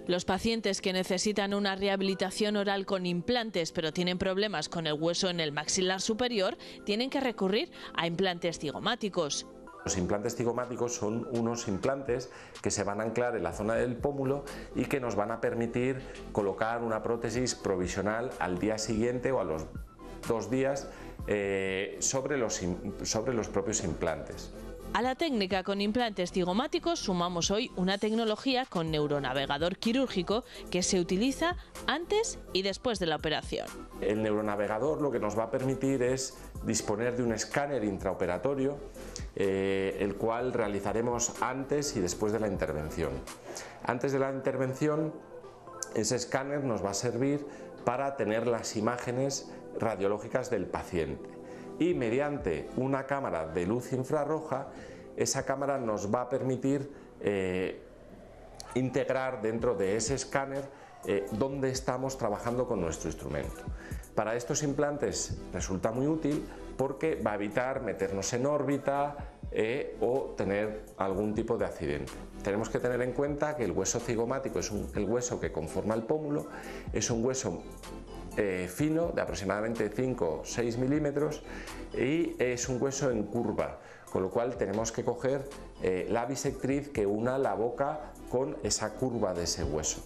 Los pacientes que necesitan una rehabilitación oral con implantes pero tienen problemas con el hueso en el maxilar superior tienen que recurrir a implantes cigomáticos. Los implantes cigomáticos son unos implantes que se van a anclar en la zona del pómulo y que nos van a permitir colocar una prótesis provisional al día siguiente o a los 2 días sobre los propios implantes. A la técnica con implantes cigomáticos sumamos hoy una tecnología con neuronavegador quirúrgico que se utiliza antes y después de la operación. El neuronavegador lo que nos va a permitir es disponer de un escáner intraoperatorio, el cual realizaremos antes y después de la intervención. Antes de la intervención, ese escáner nos va a servir para tener las imágenes radiológicas del paciente. Y mediante una cámara de luz infrarroja, esa cámara nos va a permitir integrar dentro de ese escáner dónde estamos trabajando con nuestro instrumento. Para estos implantes resulta muy útil porque va a evitar meternos en órbita o tener algún tipo de accidente. Tenemos que tener en cuenta que el hueso cigomático es el hueso que conforma el pómulo, es un hueso fino de aproximadamente 5 o 6 milímetros y es un hueso en curva, con lo cual tenemos que coger la bisectriz que una la boca con esa curva de ese hueso.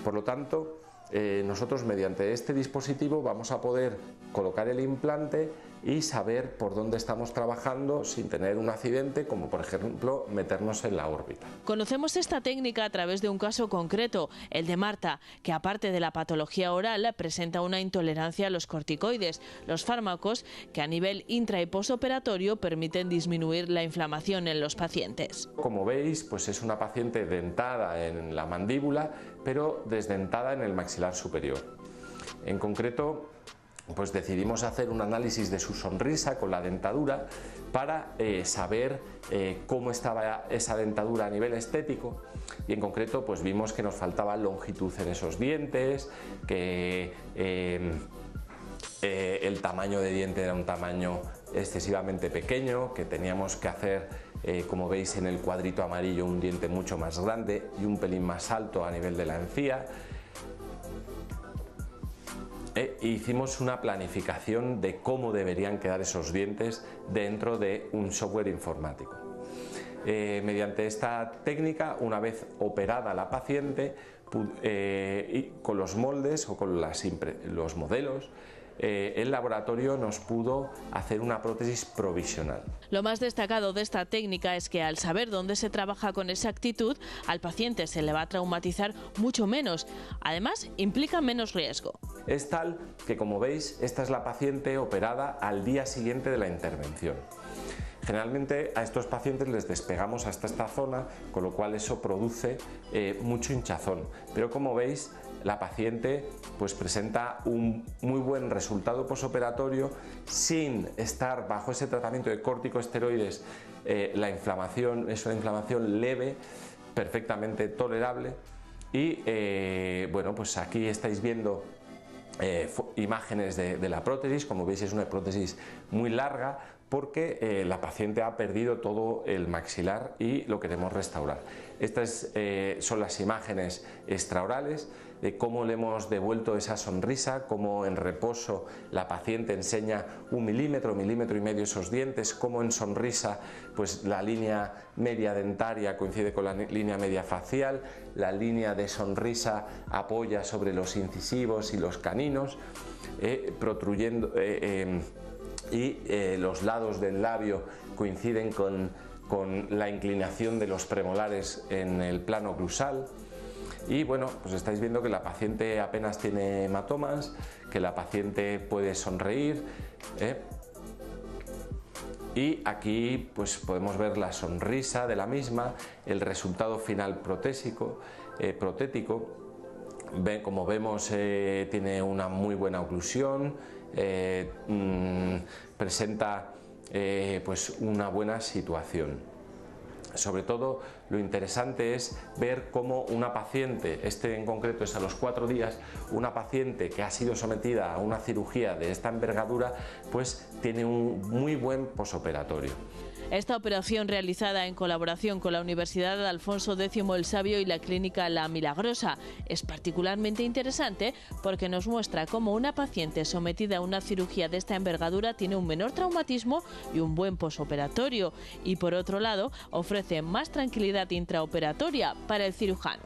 Por lo tanto, nosotros mediante este dispositivo vamos a poder colocar el implante y saber por dónde estamos trabajando sin tener un accidente, como por ejemplo meternos en la órbita. Conocemos esta técnica a través de un caso concreto, el de Marta, que aparte de la patología oral presenta una intolerancia a los corticoides, los fármacos que a nivel intra y postoperatorio permiten disminuir la inflamación en los pacientes. Como veis, pues es una paciente dentada en la mandíbula, pero desdentada en el maxilar superior. En concreto, pues decidimos hacer un análisis de su sonrisa con la dentadura para saber cómo estaba esa dentadura a nivel estético, y en concreto pues vimos que nos faltaba longitud en esos dientes, que el tamaño de diente era un tamaño excesivamente pequeño, que teníamos que hacer, como veis en el cuadrito amarillo, un diente mucho más grande y un pelín más alto a nivel de la encía. Hicimos una planificación de cómo deberían quedar esos dientes dentro de un software informático. Mediante esta técnica, una vez operada la paciente, con los moldes o con los modelos, el laboratorio nos pudo hacer una prótesis provisional. Lo más destacado de esta técnica es que al saber dónde se trabaja con exactitud, al paciente se le va a traumatizar mucho menos. Además, implica menos riesgo. Es tal que, como veis, esta es la paciente operada al día siguiente de la intervención. Generalmente a estos pacientes les despegamos hasta esta zona, con lo cual eso produce mucho hinchazón. Pero como veis, la paciente pues presenta un muy buen resultado posoperatorio sin estar bajo ese tratamiento de corticosteroides. La inflamación es una inflamación leve, perfectamente tolerable, y bueno, pues aquí estáis viendo imágenes de la prótesis. Como veis, es una prótesis muy larga porque la paciente ha perdido todo el maxilar y lo queremos restaurar. Estas son las imágenes extraorales de cómo le hemos devuelto esa sonrisa, cómo en reposo la paciente enseña 1 milímetro, milímetro y medio esos dientes, cómo en sonrisa pues la línea media dentaria coincide con la línea media facial, la línea de sonrisa apoya sobre los incisivos y los caninos, protruyendo, y los lados del labio coinciden con la inclinación de los premolares en el plano glusal. Y bueno, pues estáis viendo que la paciente apenas tiene hematomas, que la paciente puede sonreír, y aquí pues podemos ver la sonrisa de la misma, el resultado final protético. Como vemos, tiene una muy buena oclusión, presenta pues una buena situación. Sobre todo, lo interesante es ver cómo una paciente, en concreto es a los 4 días, una paciente que ha sido sometida a una cirugía de esta envergadura, pues tiene un muy buen posoperatorio. Esta operación, realizada en colaboración con la Universidad de Alfonso X el Sabio y la Clínica La Milagrosa, es particularmente interesante porque nos muestra cómo una paciente sometida a una cirugía de esta envergadura tiene un menor traumatismo y un buen posoperatorio, y por otro lado ofrece más tranquilidad intraoperatoria para el cirujano.